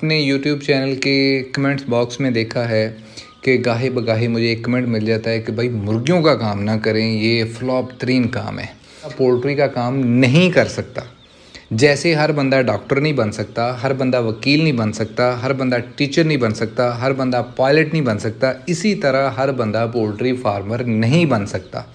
अपने YouTube channel के comments box में देखा है कि गाहे बगाहे मुझे एक कमेंट मिल जाता है कि भाई मुर्गियों का काम ना करें, ये फ्लॉप तरीन काम है। पोल्ट्री का काम नहीं कर सकता। जैसे हर बंदा डॉक्टर नहीं बन सकता, हर बंदा वकील नहीं बन सकता, हर बंदा टीचर नहीं बन सकता, हर बंदा पायलट नहीं बन सकता, इसी तरह हर बंदा पोल्ट्री फार्मर नहीं बन सकता।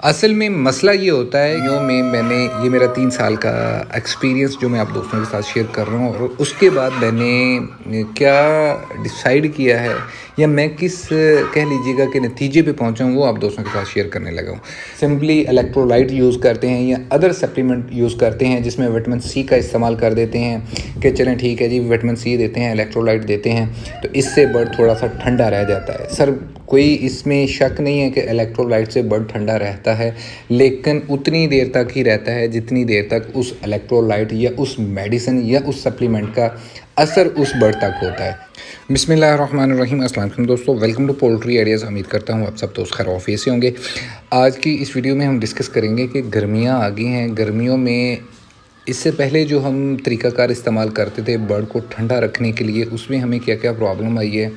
असल में मसला ये होता है, मैंने ये मेरा 3 साल का एक्सपीरियंस जो मैं आप दोस्तों के साथ शेयर कर रहा हूँ, और उसके बाद मैंने क्या डिसाइड किया है या मैं किस कह लीजिएगा कि नतीजे पे पहुँचा हूँ, वो आप दोस्तों के साथ शेयर करने लगा हूँ। सिंपली इलेक्ट्रोलाइट यूज़ करते हैं या अदर सप्लीमेंट यूज़ करते हैं जिसमें विटामिन सी का इस्तेमाल कर देते हैं कि चलें ठीक है जी, विटामिन सी देते हैं, इलेक्ट्रोलाइट देते हैं, तो इससे बर्ड थोड़ा सा ठंडा रह जाता है। सर कोई इसमें शक नहीं है कि इलेक्ट्रोलाइट से बर्ड ठंडा रहता है, लेकिन उतनी देर तक ही रहता है जितनी देर तक उस इलेक्ट्रोलाइट या उस मेडिसिन या उस सप्लीमेंट का असर उस बर्ड तक होता है। बिस्मिल्लाहिर्रहमानिर्रहीम। अस्सलाम वालेकुम दोस्तों, वेलकम टू पोल्ट्री आइडियाज़। उम्मीद करता हूँ आप सब दोस्त खैर ऑफिस से होंगे। आज की इस वीडियो में हम डिस्कस करेंगे कि गर्मियाँ आ गई हैं। गर्मियों में इससे पहले जो हम तरीक़ाकार इस्तेमाल करते थे बर्ड को ठंडा रखने के लिए, उसमें हमें क्या क्या प्रॉब्लम आई है,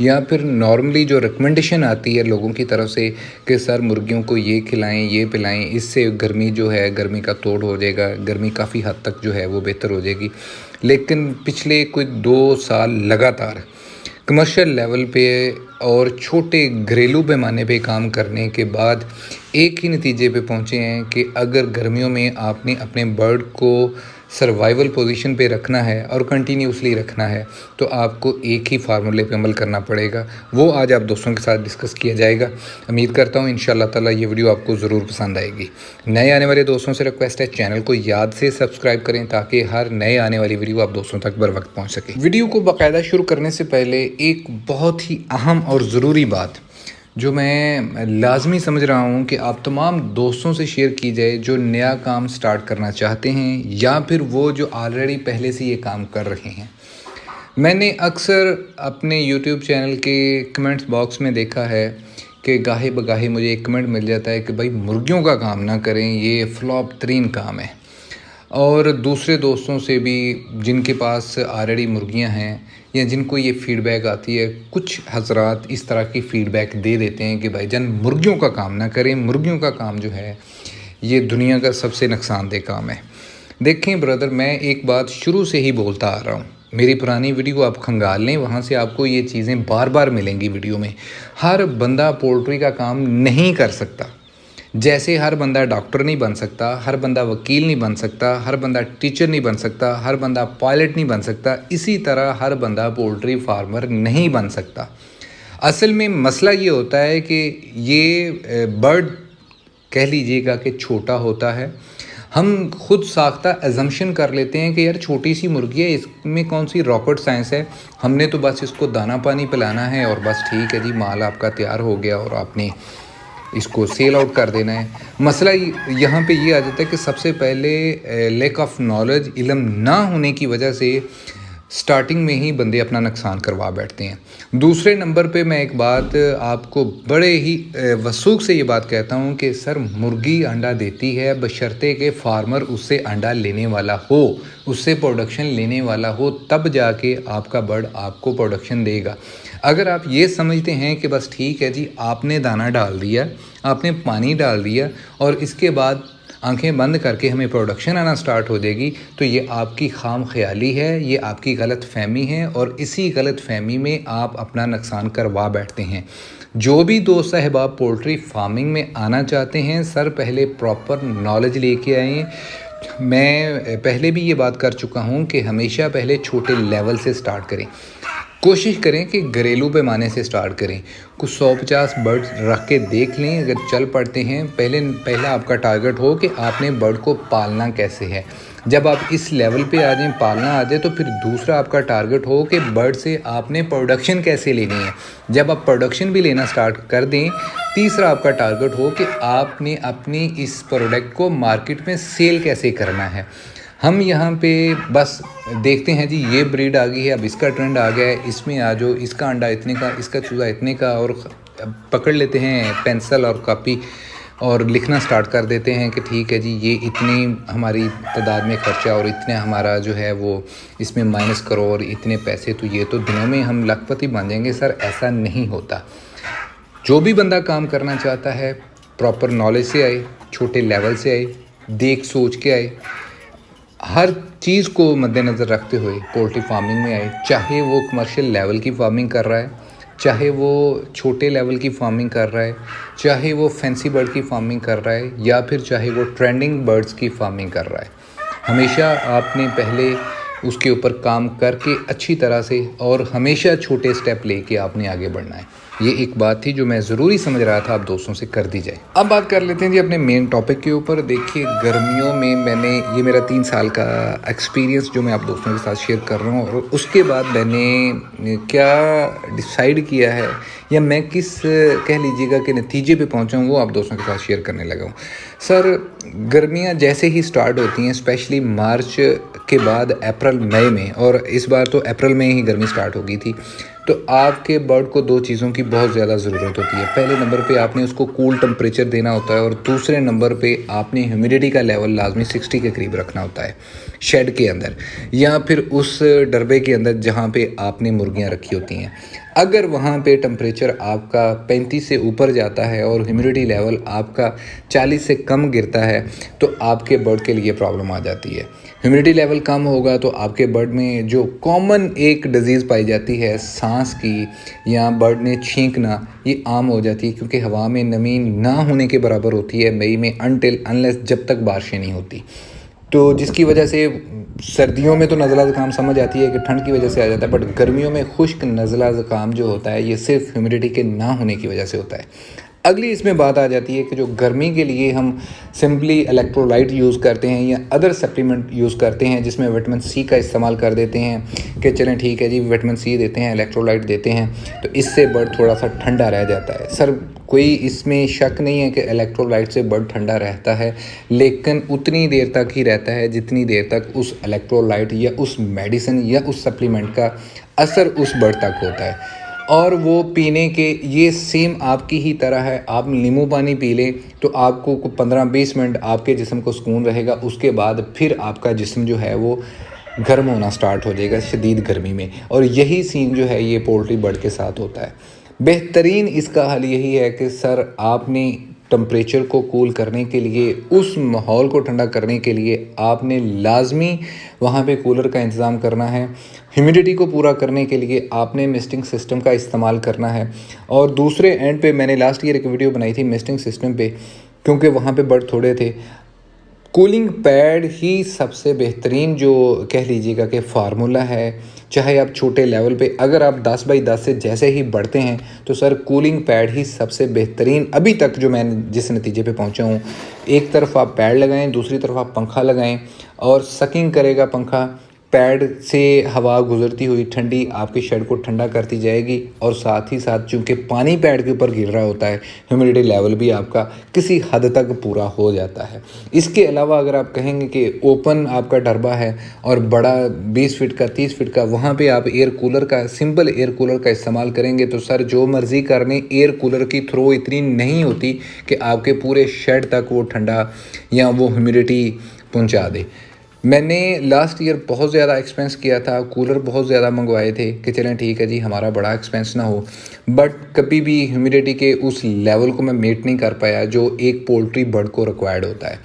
या फिर नॉर्मली जो रिकमेंडेशन आती है लोगों की तरफ से कि सर मुर्गियों को ये खिलाएं, ये पिलाएं, इससे गर्मी जो है, गर्मी का तोड़ हो जाएगा, गर्मी काफ़ी हद तक जो है वो बेहतर हो जाएगी। लेकिन पिछले कोई 2 साल लगातार कमर्शियल लेवल पे और छोटे घरेलू पैमाने पे काम करने के बाद एक ही नतीजे पे पहुँचे हैं कि अगर गर्मियों में आपने अपने बर्ड को सर्वाइवल पोजीशन पे रखना है और कंटिन्यूसली रखना है, तो आपको एक ही फार्मूले पे अमल करना पड़ेगा। वो आज आप दोस्तों के साथ डिस्कस किया जाएगा। उम्मीद करता हूँ इंशाल्लाह ताला ये वीडियो आपको ज़रूर पसंद आएगी। नए आने वाले दोस्तों से रिक्वेस्ट है, चैनल को याद से सब्सक्राइब करें ताकि हर नए आने वाली वीडियो आप दोस्तों तक बर वक्त पहुँच सके। वीडियो को बाकायदा शुरू करने से पहले एक बहुत ही अहम और ज़रूरी बात जो मैं लाजमी समझ रहा हूँ कि आप तमाम दोस्तों से शेयर की जाए जो नया काम स्टार्ट करना चाहते हैं या फिर वो जो ऑलरेडी पहले से ये काम कर रहे हैं। मैंने अक्सर अपने यूट्यूब चैनल के कमेंट्स बॉक्स में देखा है कि गाहे बगाहे मुझे एक कमेंट मिल जाता है कि भाई मुर्गियों का काम ना करें, ये फ्लॉप तरीन काम है। और दूसरे दोस्तों से भी जिनके पास ऑलरेडी मुर्गियां हैं या जिनको ये फ़ीडबैक आती है, कुछ हजरात इस तरह की फ़ीडबैक दे देते हैं कि भाईजान मुर्गियों का काम ना करें, मुर्गियों का काम जो है ये दुनिया का सबसे नुकसानदेह काम है। देखें ब्रदर, मैं एक बात शुरू से ही बोलता आ रहा हूँ, मेरी पुरानी वीडियो आप खंगाल लें, वहाँ से आपको ये चीज़ें बार बार मिलेंगी वीडियो में। हर बंदा पोल्ट्री का काम नहीं कर सकता। जैसे हर बंदा डॉक्टर नहीं बन सकता, हर बंदा वकील नहीं बन सकता, हर बंदा टीचर नहीं बन सकता, हर बंदा पायलट नहीं बन सकता, इसी तरह हर बंदा पोल्ट्री फार्मर नहीं बन सकता। असल में मसला ये होता है कि ये बर्ड कह लीजिएगा कि छोटा होता है। हम खुद साख्ता एजम्पशन कर लेते हैं कि यार छोटी सी मुर्गी है, इसमें कौन सी रॉकेट साइंस है, हमने तो बस इसको दाना पानी पिलाना है और बस ठीक है जी, माल आपका तैयार हो गया और आपने इसको सेल आउट कर देना है। मसला यहाँ पे ये आ जाता है कि सबसे पहले लैक ऑफ नॉलेज, इल्म ना होने की वजह से स्टार्टिंग में ही बंदे अपना नुकसान करवा बैठते हैं। दूसरे नंबर पे मैं एक बात आपको बड़े ही वसूख से ये बात कहता हूँ कि सर मुर्गी अंडा देती है बशर्ते कि फार्मर उससे अंडा लेने वाला हो, उससे प्रोडक्शन लेने वाला हो, तब जाके आपका बर्ड आपको प्रोडक्शन देगा। अगर आप ये समझते हैं कि बस ठीक है जी, आपने दाना डाल दिया, आपने पानी डाल दिया और इसके बाद आंखें बंद करके हमें प्रोडक्शन आना स्टार्ट हो जाएगी, तो ये आपकी खाम ख्याली है, ये आपकी गलत फहमी है और इसी गलत फहमी में आप अपना नुकसान करवा बैठते हैं। जो भी दोस्त साहब आप पोल्ट्री फार्मिंग में आना चाहते हैं, सर पहले प्रॉपर नॉलेज लेके आएँ। मैं पहले भी ये बात कर चुका हूँ कि हमेशा पहले छोटे लेवल से स्टार्ट करें। कोशिश करें कि घरेलू पैमाने से स्टार्ट करें। कुछ 100-50 बर्ड रख के देख लें, अगर चल पड़ते हैं। पहला आपका टारगेट हो कि आपने बर्ड को पालना कैसे है। जब आप इस लेवल पे आ जाएं, पालना आ जाए, तो फिर दूसरा आपका टारगेट हो कि बर्ड से आपने प्रोडक्शन कैसे लेनी है। जब आप प्रोडक्शन भी लेना स्टार्ट कर दें, तीसरा आपका टारगेट हो कि आपने अपनी इस प्रोडक्ट को मार्केट में सेल कैसे करना है। हम यहाँ पे बस देखते हैं जी, ये ब्रीड आ गई है, अब इसका ट्रेंड आ गया है, इसमें आ जाओ, इसका अंडा इतने का, इसका चूज़ा इतने का, और पकड़ लेते हैं पेंसिल और कॉपी और लिखना स्टार्ट कर देते हैं कि ठीक है जी, ये इतनी हमारी तादाद में खर्चा और इतने हमारा जो है वो इसमें माइनस करो और इतने पैसे, तो ये तो दिनों में हम लखपति बन जाएंगे। सर ऐसा नहीं होता। जो भी बंदा काम करना चाहता है प्रॉपर नॉलेज से आए, छोटे लेवल से आए, देख सोच के आए, हर चीज़ को मद्देनज़र रखते हुए पोल्ट्री फार्मिंग में आए। चाहे वो कमर्शियल लेवल की फार्मिंग कर रहा है, चाहे वो छोटे लेवल की फार्मिंग कर रहा है, चाहे वो फैंसी बर्ड की फार्मिंग कर रहा है, या फिर चाहे वो ट्रेंडिंग बर्ड्स की फार्मिंग कर रहा है, हमेशा आपने पहले उसके ऊपर काम करके अच्छी तरह से और हमेशा छोटे स्टेप लेके आपने आगे बढ़ना है। ये एक बात थी जो मैं ज़रूरी समझ रहा था आप दोस्तों से कर दी जाए। अब बात कर लेते हैं जी अपने मेन टॉपिक के ऊपर। देखिए, गर्मियों में मैंने ये मेरा 3 साल का एक्सपीरियंस जो मैं आप दोस्तों के साथ शेयर कर रहा हूँ, और उसके बाद मैंने क्या डिसाइड किया है या मैं किस कह लीजिएगा कि नतीजे पे पहुँचा हूँ, वो आप दोस्तों के साथ शेयर करने लगा हूँ। सर गर्मियाँ जैसे ही स्टार्ट होती हैं, स्पेशली मार्च के बाद अप्रैल मई में, और इस बार तो अप्रैल में ही गर्मी स्टार्ट हो गई थी, तो आपके बर्ड को 2 चीज़ों की बहुत ज़्यादा ज़रूरत होती है। पहले नंबर पे आपने उसको कूल टेम्परेचर देना होता है, और दूसरे नंबर पे आपने ह्यूमिडिटी का लेवल लाजमी 60 के करीब रखना होता है शेड के अंदर, या फिर उस डरबे के अंदर जहाँ पे आपने मुर्गियाँ रखी होती हैं। अगर वहाँ पे टेम्परेचर आपका 35 से ऊपर जाता है और ह्यूमिडिटी लेवल आपका 40 से कम गिरता है, तो आपके बर्ड के लिए प्रॉब्लम आ जाती है। ह्यूमिडिटी लेवल कम होगा तो आपके बर्ड में जो कॉमन एक डिजीज़ पाई जाती है सांस की, या बर्ड ने छींकना, ये आम हो जाती है, क्योंकि हवा में नमी ना होने के बराबर होती है मई में, अनलेस जब तक बारिशें नहीं होती। तो जिसकी वजह से सर्दियों में तो नज़ला ज़ुकाम समझ आती है कि ठंड की वजह से आ जाता है, बट गर्मियों में खुश्क नज़ला ज़ुकाम जो होता है ये सिर्फ ह्यूमिडिटी के ना होने की वजह से होता है। अगली इसमें बात आ जाती है कि जो गर्मी के लिए हम सिंपली इलेक्ट्रोलाइट यूज़ करते हैं या अदर सप्लीमेंट यूज़ करते हैं, जिसमें विटामिन सी का इस्तेमाल कर देते हैं कि चलें ठीक है जी, विटामिन सी देते हैं, इलेक्ट्रोलाइट देते हैं, तो इससे बर्ड थोड़ा सा ठंडा रह जाता है। सर कोई इसमें शक नहीं है कि इलेक्ट्रोलाइट से बर्ड ठंडा रहता है, लेकिन उतनी देर तक ही रहता है जितनी देर तक उस इलेक्ट्रोलाइट या उस मेडिसिन या उस सप्लीमेंट का असर उस बर्ड तक होता है। और वो पीने के ये सेम आपकी ही तरह है। आप नींबू पानी पी लें तो आपको 15-20 मिनट आपके जिस्म को सुकून रहेगा, उसके बाद फिर आपका जिस्म जो है वो गर्म होना स्टार्ट हो जाएगा शदीद गर्मी में। और यही सीन जो है ये पोल्ट्री बर्ड के साथ होता है। बेहतरीन इसका हल यही है कि सर आपने टेम्परेचर को कूल करने के लिए, उस माहौल को ठंडा करने के लिए आपने लाजमी वहाँ पे कूलर का इंतज़ाम करना है। ह्यूमिडिटी को पूरा करने के लिए आपने मिस्टिंग सिस्टम का इस्तेमाल करना है। और दूसरे एंड पे मैंने लास्ट ईयर एक वीडियो बनाई थी मिस्टिंग सिस्टम पे, क्योंकि वहाँ पे बर्ड थोड़े थे। कूलिंग पैड ही सबसे बेहतरीन जो कह लीजिएगा कि फार्मूला है। चाहे आप छोटे लेवल पे, अगर आप 10 बाई 10 से जैसे ही बढ़ते हैं तो सर कूलिंग पैड ही सबसे बेहतरीन, अभी तक जो मैं जिस नतीजे पे पहुंचा हूं। एक तरफ आप पैड लगाएं, दूसरी तरफ आप पंखा लगाएं, और सकिंग करेगा पंखा, पैड से हवा गुजरती हुई ठंडी आपके शेड को ठंडा करती जाएगी। और साथ ही साथ चूँकि पानी पैड के ऊपर गिर रहा होता है, ह्यूमिडिटी लेवल भी आपका किसी हद तक पूरा हो जाता है। इसके अलावा अगर आप कहेंगे कि ओपन आपका डरबा है और बड़ा 20 फीट का 30 फीट का, वहाँ पे आप एयर कूलर का, सिंपल एयर कूलर का इस्तेमाल करेंगे तो सर जो मर्ज़ी करने, एयर कूलर की थ्रो इतनी नहीं होती कि आपके पूरे शेड तक वो ठंडा या वो ह्यूमिडिटी पहुँचा दे। मैंने लास्ट ईयर बहुत ज़्यादा एक्सपेंस किया था, कूलर बहुत ज़्यादा मंगवाए थे कि चलें ठीक है जी हमारा बड़ा एक्सपेंस ना हो, बट कभी भी ह्यूमिडिटी के उस लेवल को मैं मीट नहीं कर पाया जो एक पोल्ट्री बर्ड को रिक्वायर्ड होता है।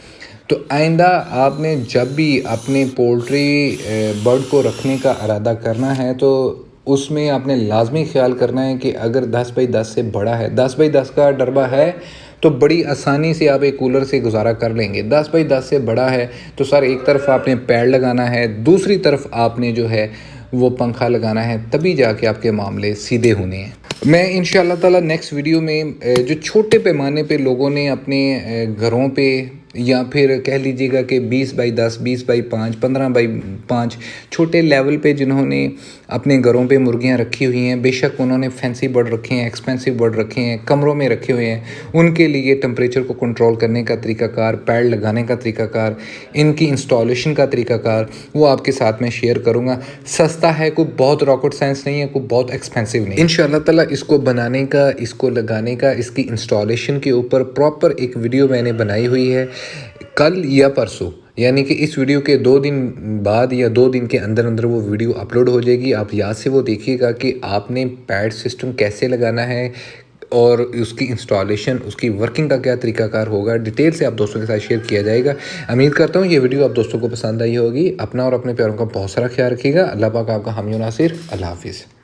तो आइंदा आपने जब भी अपने पोल्ट्री बर्ड को रखने का इरादा करना है तो उसमें आपने लाजमी ख्याल करना है कि अगर 10 बाई 10 से बड़ा है, 10 बाई 10 का डरबा है तो बड़ी आसानी से आप एक कूलर से गुजारा कर लेंगे। 10 बाई 10 से बड़ा है तो सर एक तरफ आपने पैड लगाना है, दूसरी तरफ आपने जो है वो पंखा लगाना है, तभी जाके आपके मामले सीधे होने हैं। मैं इंशाअल्लाह ताला नेक्स्ट वीडियो में जो छोटे पैमाने पे लोगों ने अपने घरों पे या फिर कह लीजिएगा कि 20 बाई 10, 20 बाई 5, 15 बाई 5 छोटे लेवल पे जिन्होंने अपने घरों पे मुर्गियां रखी हुई हैं, बेशक उन्होंने फैंसी बर्ड रखे हैं, एक्सपेंसिव बर्ड रखे हैं, कमरों में रखे हुए हैं, उनके लिए टेम्परेचर को कंट्रोल करने का तरीकाकार, पैड लगाने का तरीकाकार, इनकी इंस्टॉलेशन का तरीकाकार वो आपके साथ में शेयर करूँगा। सस्ता है, कोई बहुत रॉकेट साइंस नहीं है, कोई बहुत एक्सपेंसिव नहीं। इंशाल्लाह ताला इसको बनाने का, इसको लगाने का, इसकी इंस्टॉलेशन के ऊपर प्रॉपर एक वीडियो मैंने बनाई हुई है कल या परसों, यानी कि इस वीडियो के 2 दिन बाद या 2 दिन के अंदर अंदर वो वीडियो अपलोड हो जाएगी। आप याद से वो देखिएगा कि आपने पैड सिस्टम कैसे लगाना है और उसकी इंस्टॉलेशन, उसकी वर्किंग का क्या तरीकाकार होगा, डिटेल से आप दोस्तों के साथ शेयर किया जाएगा। उम्मीद करता हूँ ये वीडियो आप दोस्तों को पसंद आई होगी। अपना और अपने प्यारों का बहुत सारा ख्याल रखिएगा। अल्लाह पाक आपका हामी और नासिर। अल्लाह हाफिज़।